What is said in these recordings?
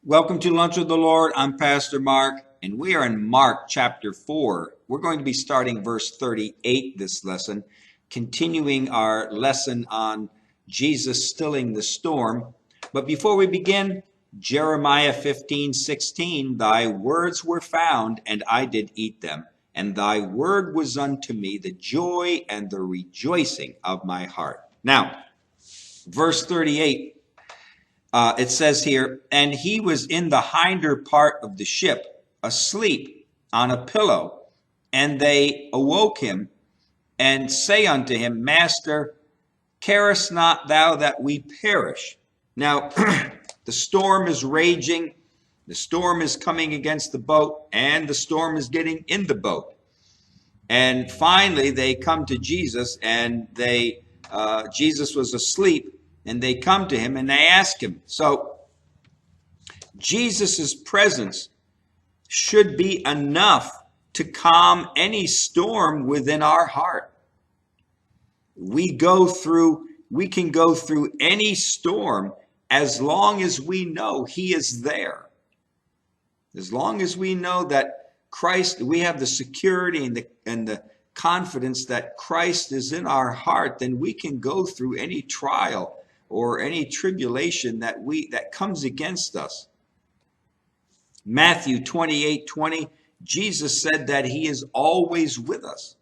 Welcome to Lunch with the Lord. I'm Pastor Mark, and we are in Mark chapter 4. We're going to be starting verse 38 this lesson, continuing our lesson on Jesus stilling the storm. But before we begin, Jeremiah 15:16, Thy words were found, and I did eat them, and thy word was unto me the joy and the rejoicing of my heart. Now, verse 38. It says here, and he was in the hinder part of the ship, asleep on a pillow. And they awoke him and say unto him, Master, carest not thou that we perish? Now, the storm is raging. The storm is coming against the boat, and the storm is getting in the boat. And finally, they come to Jesus, and Jesus was asleep. And they come to him and they ask him. So Jesus' presence should be enough to calm any storm within our heart. We can go through any storm as long as we know he is there. As long as we know that Christ, we have the security and the confidence that Christ is in our heart, then we can go through any trial or any tribulation that comes against us. Matthew 28:20, Jesus said that he is always with us.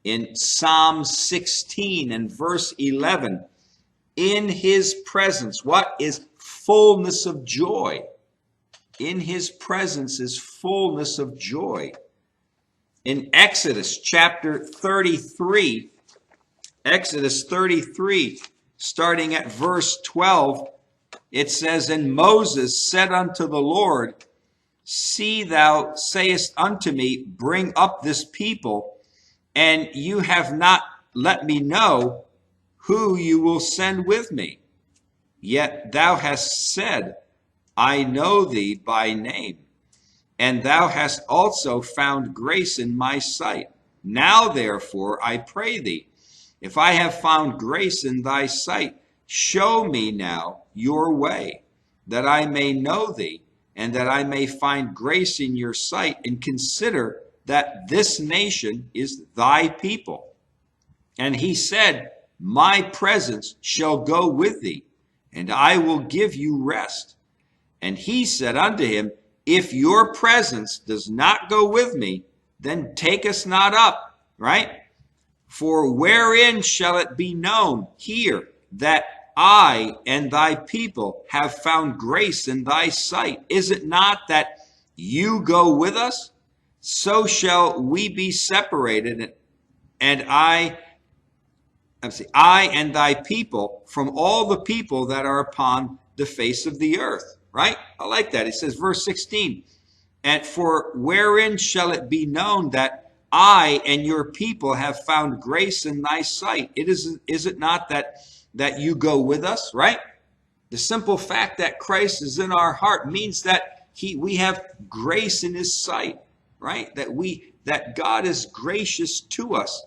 In Psalm 16 and verse 11, in his presence, what is fullness of joy? In his presence is fullness of joy. In Exodus chapter 33, starting at verse 12, it says, And Moses said unto the Lord, See, thou sayest unto me, Bring up this people, and you have not let me know who you will send with me. Yet thou hast said, I know thee by name, and thou hast also found grace in my sight. Now therefore I pray thee, if I have found grace in thy sight, show me now your way, that I may know thee, and that I may find grace in your sight, and consider that this nation is thy people. And he said, My presence shall go with thee, and I will give you rest. And he said unto him, If your presence does not go with me, then take us not up, right? For wherein shall it be known here that I and thy people have found grace in thy sight? Is it not that you go with us? So shall we be separated, and I and thy people from all the people that are upon the face of the earth. Right? I like that. It says, verse 16, and for wherein shall it be known that I and your people have found grace in thy sight? Is it not that you go with us, right? The simple fact that Christ is in our heart means that we have grace in his sight, right? That God is gracious to us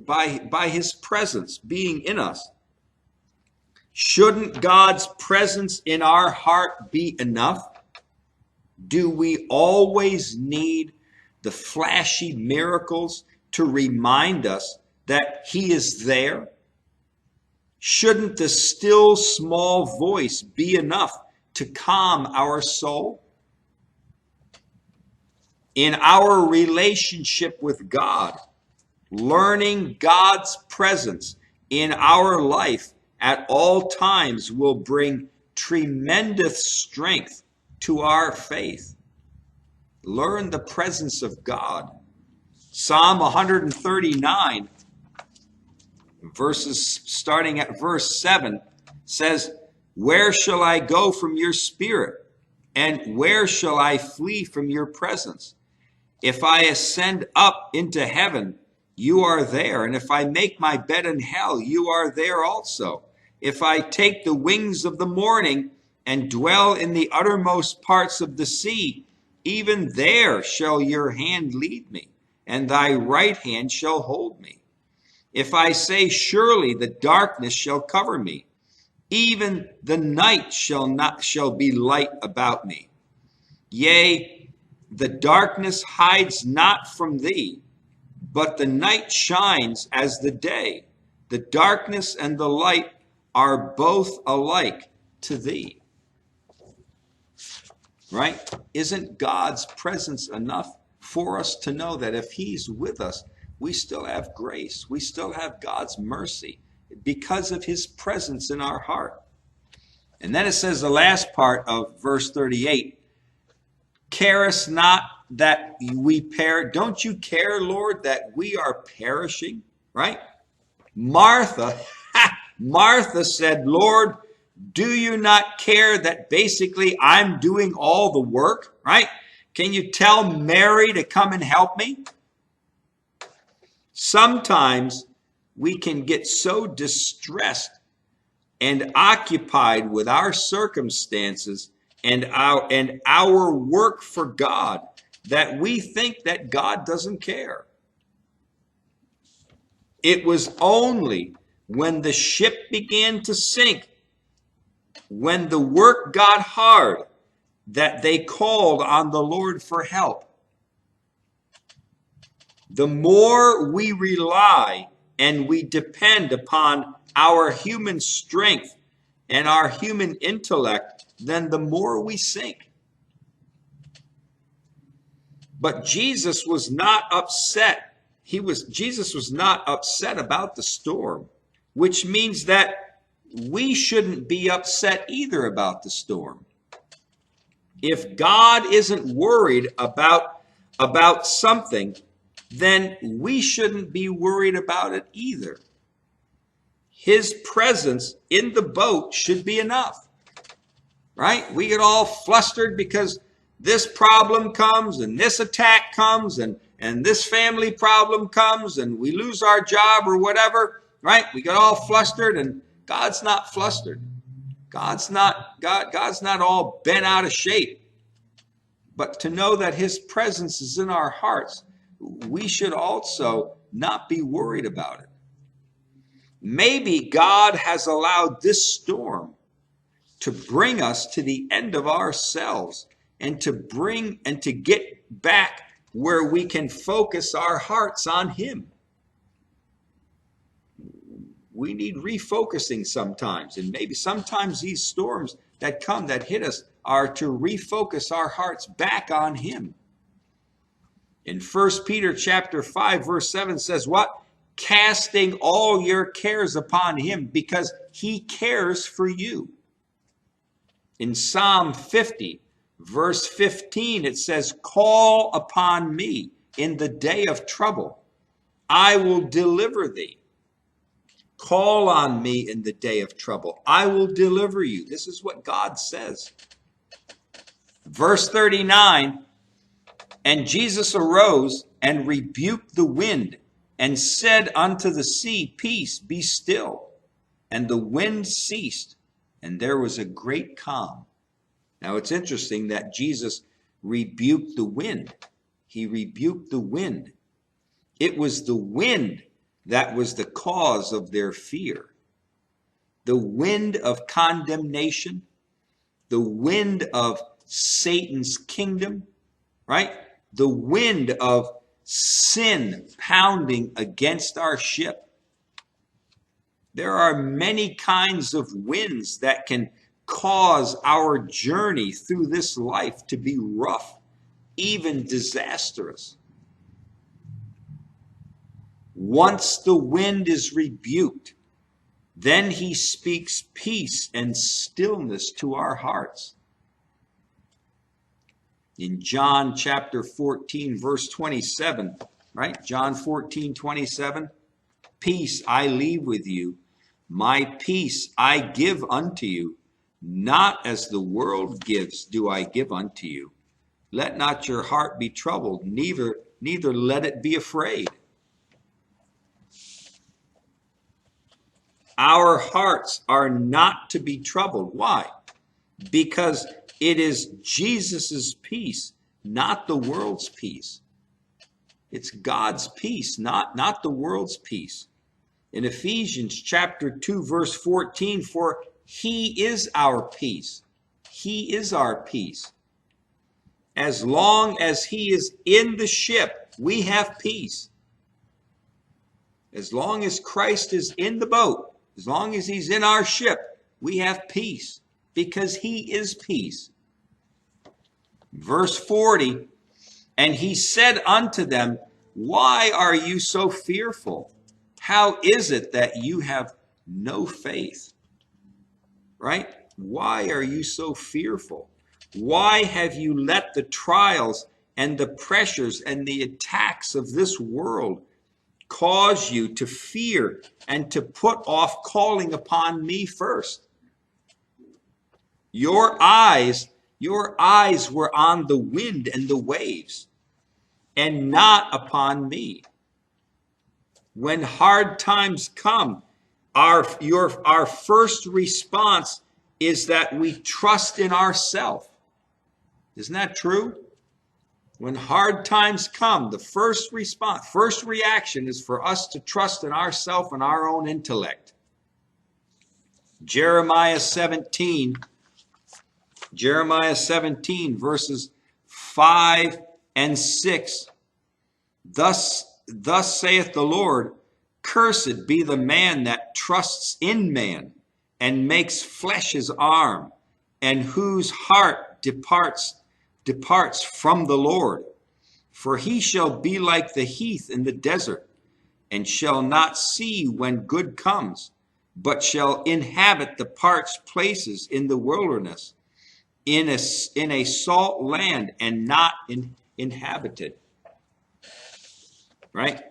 by his presence being in us. Shouldn't God's presence in our heart be enough? Do we always need the flashy miracles to remind us that he is there? Shouldn't the still small voice be enough to calm our soul? In our relationship with God, learning God's presence in our life at all times will bring tremendous strength to our faith. Learn the presence of God. Psalm 139, starting at verse 7, says, Where shall I go from your spirit? And where shall I flee from your presence? If I ascend up into heaven, you are there. And if I make my bed in hell, you are there also. If I take the wings of the morning and dwell in the uttermost parts of the sea, even there shall your hand lead me, and thy right hand shall hold me. If I say, Surely the darkness shall cover me, Even the night shall be light about me. Yea, the darkness hides not from thee, but the night shines as the day. The darkness and the light are both alike to thee. Right? Isn't God's presence enough for us to know that if he's with us, we still have grace, we still have God's mercy because of his presence in our heart? And then it says the last part of verse 38, carest not that we perish. Don't you care, Lord, that we are perishing? Right? Martha said, Lord, do you not care that basically I'm doing all the work? Right? Can you tell Mary to come and help me? Sometimes we can get so distressed and occupied with our circumstances and our work for God that we think that God doesn't care. It was only when the ship began to sink, when the work got hard, that they called on the Lord for help. The more we rely and we depend upon our human strength and our human intellect, then the more we sink. But Jesus was not upset. Jesus was not upset about the storm, which means that we shouldn't be upset either about the storm. If God isn't worried about something, then we shouldn't be worried about it either. His presence in the boat should be enough, right? We get all flustered because this problem comes and this attack comes and this family problem comes and we lose our job or whatever, right? We get all flustered, and God's not flustered. God's not all bent out of shape. But to know that his presence is in our hearts, we should also not be worried about it. Maybe God has allowed this storm to bring us to the end of ourselves and to get back where we can focus our hearts on him. We need refocusing sometimes, and maybe sometimes these storms that come, that hit us, are to refocus our hearts back on him. In 1 Peter chapter 5, verse 7 says what? Casting all your cares upon him because he cares for you. In Psalm 50, verse 15, it says, call upon me in the day of trouble. I will deliver thee. Call on me in the day of trouble. I will deliver you. This is what God says. Verse 39, and Jesus arose and rebuked the wind and said unto the sea, peace, be still. And the wind ceased, and there was a great calm. Now it's interesting that Jesus rebuked the wind. He rebuked the wind. It was the wind that was the cause of their fear. The wind of condemnation, the wind of Satan's kingdom, right? The wind of sin pounding against our ship. There are many kinds of winds that can cause our journey through this life to be rough, even disastrous. Once the wind is rebuked, then he speaks peace and stillness to our hearts. In John chapter 14, verse 27, right? John 14, 27, peace I leave with you, my peace I give unto you, not as the world gives do I give unto you. Let not your heart be troubled, neither let it be afraid. Our hearts are not to be troubled. Why? Because it is Jesus's peace, not the world's peace. It's God's peace, not the world's peace. In Ephesians chapter 2, verse 14, for He is our peace. He is our peace. As long as he is in the ship, we have peace. As long as Christ is in the boat, as long as he's in our ship, we have peace because he is peace. Verse 40, and he said unto them, why are you so fearful? How is it that you have no faith? Right? Why are you so fearful? Why have you let the trials and the pressures and the attacks of this world cause you to fear and to put off calling upon me first? Your eyes were on the wind and the waves, and not upon me. When hard times come, our first response is that we trust in ourselves. Isn't that true? When hard times come, the first response, first reaction is for us to trust in ourselves and our own intellect. Jeremiah 17 verses 5 and 6. Thus saith the Lord, cursed be the man that trusts in man and makes flesh his arm, and whose heart departs from the Lord. For he shall be like the heath in the desert, and shall not see when good comes, but shall inhabit the parched places in the wilderness, in a salt land and not inhabited. Right?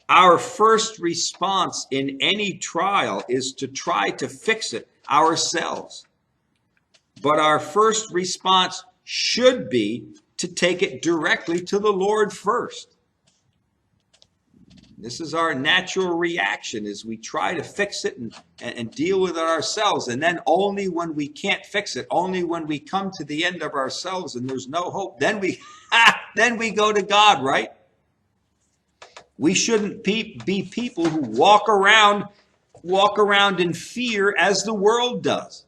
Our first response in any trial is to try to fix it ourselves. But our first response should be to take it directly to the Lord first. This is our natural reaction, is we try to fix it and deal with it ourselves. And then only when we can't fix it, only when we come to the end of ourselves and there's no hope, then we go to God, right? We shouldn't be people who walk around in fear as the world does.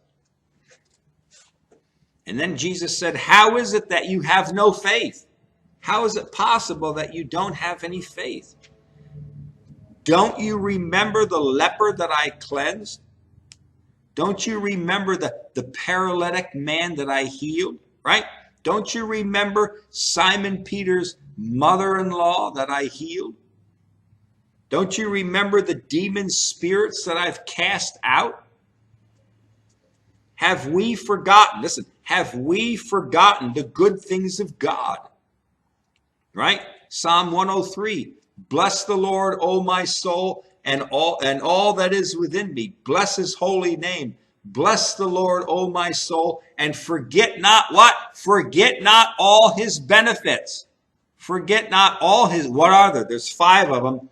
And then Jesus said, how is it that you have no faith? How is it possible that you don't have any faith? Don't you remember the leper that I cleansed? Don't you remember the paralytic man that I healed? Right? Don't you remember Simon Peter's mother-in-law that I healed? Don't you remember the demon spirits that I've cast out? Have we forgotten? Listen, have we forgotten the good things of God? Right? Psalm 103. Bless the Lord, O my soul, and all that is within me. Bless his holy name. Bless the Lord, O my soul, and forget not what? Forget not all his benefits. Forget not all his, what are there? There's 5 of them.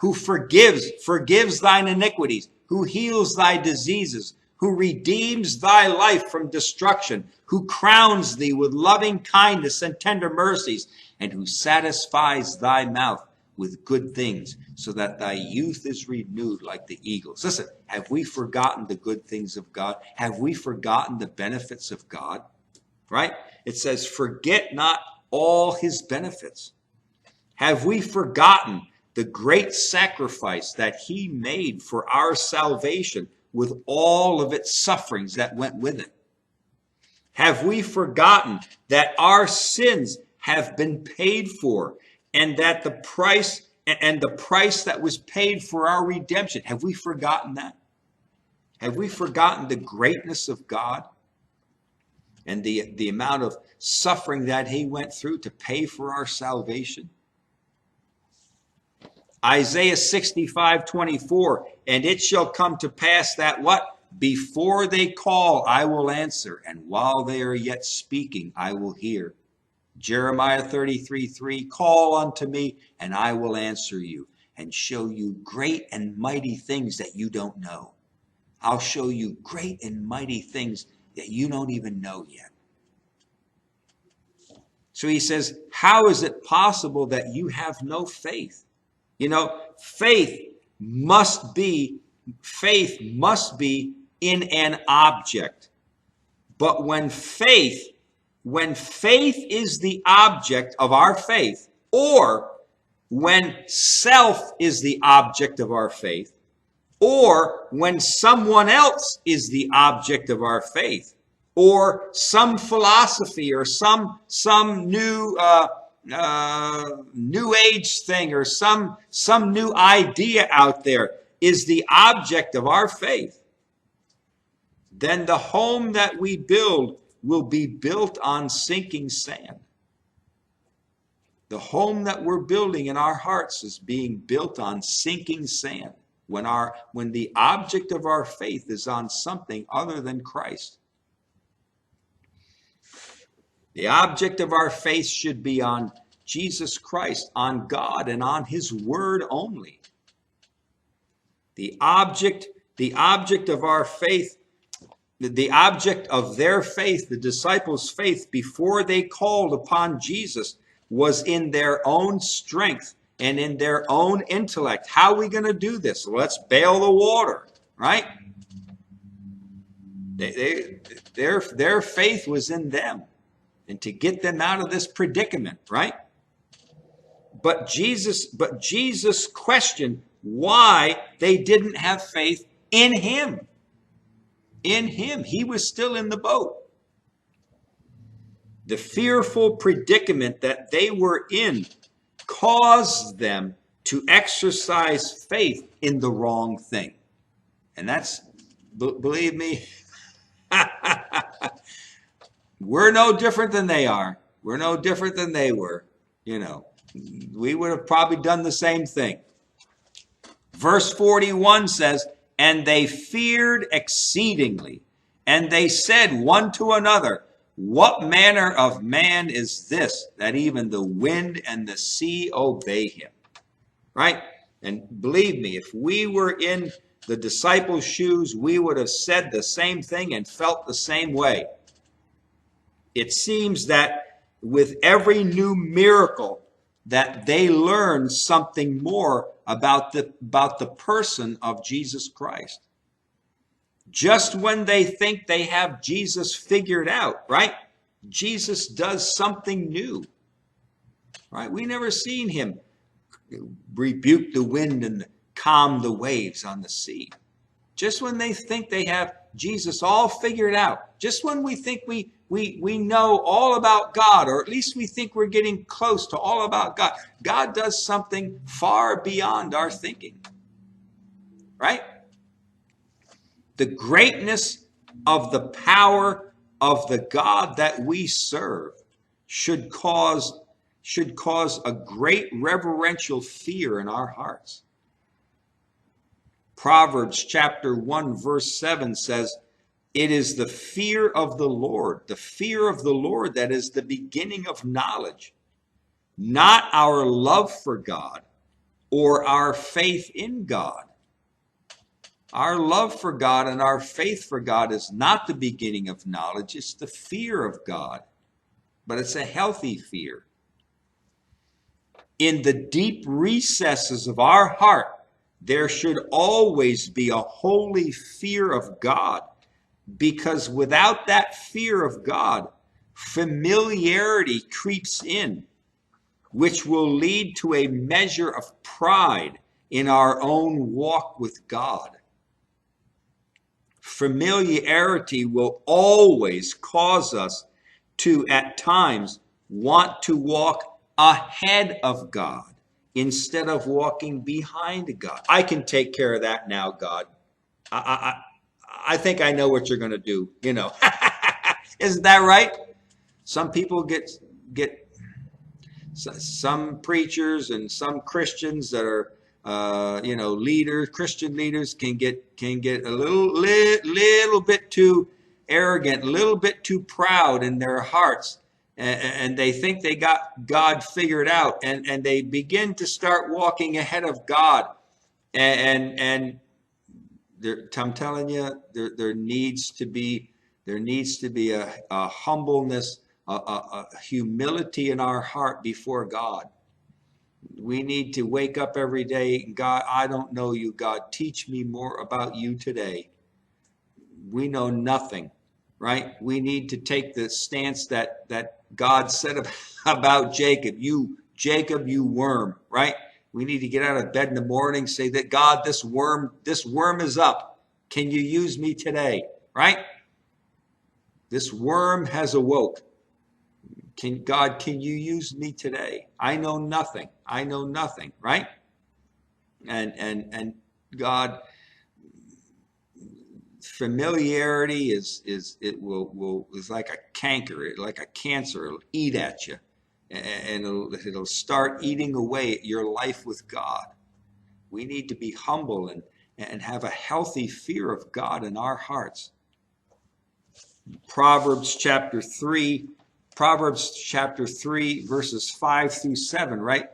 Who forgives thine iniquities, who heals thy diseases, who redeems thy life from destruction, who crowns thee with loving kindness and tender mercies, and who satisfies thy mouth with good things, so that thy youth is renewed like the eagles. Listen, have we forgotten the good things of God? Have we forgotten the benefits of God? Right? It says, forget not all his benefits. Have we forgotten the great sacrifice that he made for our salvation with all of its sufferings that went with it? Have we forgotten that our sins have been paid for, and that the price that was paid for our redemption, have we forgotten that? Have we forgotten the greatness of God and the amount of suffering that he went through to pay for our salvation? Isaiah 65:24, and it shall come to pass that what? Before they call, I will answer, and while they are yet speaking, I will hear. Jeremiah 33:3, call unto me, and I will answer you, and show you great and mighty things that you don't know. I'll show you great and mighty things that you don't even know yet. So he says, how is it possible that you have no faith? You know, faith must be in an object. But when faith is the object of our faith, or when self is the object of our faith, or when someone else is the object of our faith, or some philosophy or some new new age thing, or some new idea out there is the object of our faith, then the home that we build will be built on sinking sand. The home that we're building in our hearts is being built on sinking sand when the object of our faith is on something other than Christ. The object of our faith should be on Jesus Christ, on God, and on his word only. The object of our faith, the object of their faith, the disciples' faith, before they called upon Jesus, was in their own strength and in their own intellect. How are we going to do this? Let's bail the water, right? Their faith was in them and to get them out of this predicament, right? But Jesus questioned why they didn't have faith in him. In him. He was still in the boat. The fearful predicament that they were in caused them to exercise faith in the wrong thing. And that's, believe me, we're no different than they are. We're no different than they were. You know, we would have probably done the same thing. Verse 41 says, and they feared exceedingly, and they said one to another, what manner of man is this, that even the wind and the sea obey him? Right? And believe me, if we were in the disciples' shoes, we would have said the same thing and felt the same way. It seems that with every new miracle, that they learn something more about the person of Jesus Christ. Just when they think they have Jesus figured out, right? Jesus does something new, right? We never seen him rebuke the wind and calm the waves on the sea. Just when they think they have Jesus all figured out, just when we think we know all about God, or at least we think we're getting close to all about God, God does something far beyond our thinking, right? The greatness of the power of the God that we serve should cause a great reverential fear in our hearts. Proverbs chapter 1 verse 7 says, it is the fear of the Lord that is the beginning of knowledge, not our love for God or our faith in God. Our love for God and our faith for God is not the beginning of knowledge. It's the fear of God, but it's a healthy fear. In the deep recesses of our heart, there should always be a holy fear of God, because without that fear of God, familiarity creeps in, which will lead to a measure of pride in our own walk with God. Familiarity will always cause us to, at times, want to walk ahead of God instead of walking behind God. I can take care of that now, God. I think I know what you're going to do, you know. Isn't that right? Some people get some preachers and some Christians that are leaders, Christian leaders can get a little bit too arrogant, a little bit too proud in their hearts, and they think they got God figured out, and they begin to start walking ahead of God, and I'm telling you, there needs to be a humbleness, a humility in our heart before God. We need to wake up every day. God, I don't know you. God, teach me more about you today. we know nothing, right? We need to take the stance that God said about Jacob. Jacob, you worm, right? We need to get out of bed in the morning, say that God, this worm is up. Can you use me today, right? This worm has awoke. God, can you use me today? I know nothing. I know nothing, right? And God, familiarity is like a canker, like a cancer. It'll eat at you, and it'll start eating away at your life with God. We need to be humble and have a healthy fear of God in our hearts. Proverbs chapter 3, verses 5 through 7, right?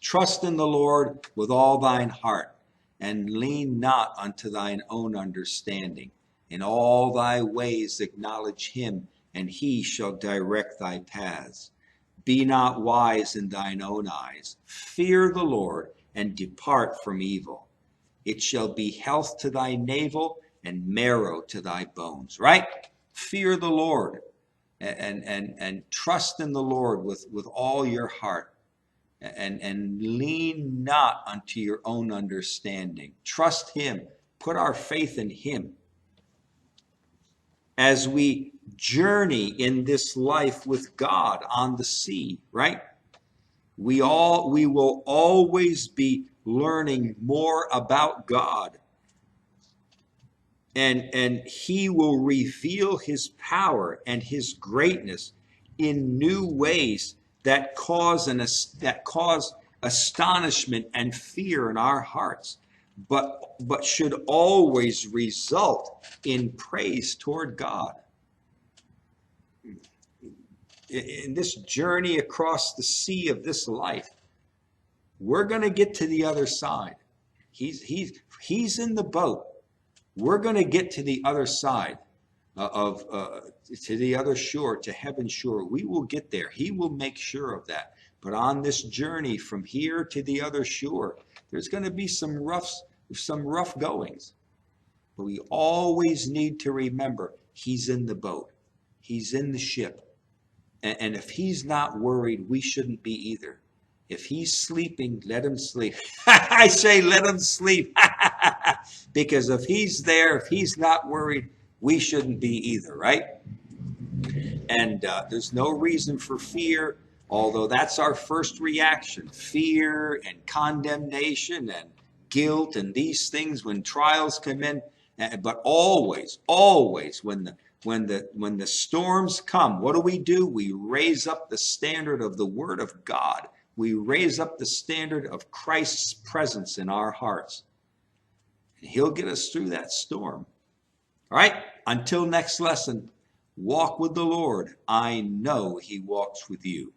Trust in the Lord with all thine heart, and lean not unto thine own understanding. In all thy ways acknowledge him, and he shall direct thy paths. Be not wise in thine own eyes. Fear the Lord, and depart from evil. It shall be health to thy navel, and marrow to thy bones. Right? Fear the Lord, and trust in the Lord with all your heart. And lean not unto your own understanding. Trust him. Put our faith in him. As we journey in this life with God on the sea, right? We will always be learning more about God. And he will reveal his power and his greatness in new ways that cause astonishment and fear in our hearts, but should always result in praise toward God. In this journey across the sea of this life, we're going to get to the other side. He's in the boat. We're going to get to the other side to the other shore, to heaven's shore. We will get there. He will make sure of that. But on this journey from here to the other shore, there's going to be some rough goings. But we always need to remember he's in the boat. He's in the ship. And if he's not worried, we shouldn't be either. If he's sleeping, let him sleep. I say let him sleep. Because if he's there, if he's not worried, we shouldn't be either, right? And there's no reason for fear, although that's our first reaction. Fear and condemnation and guilt and these things when trials come in. But always, when the storms come, what do? We raise up the standard of the Word of God. We raise up the standard of Christ's presence in our hearts. And he'll get us through that storm. All right, until next lesson, walk with the Lord. I know he walks with you.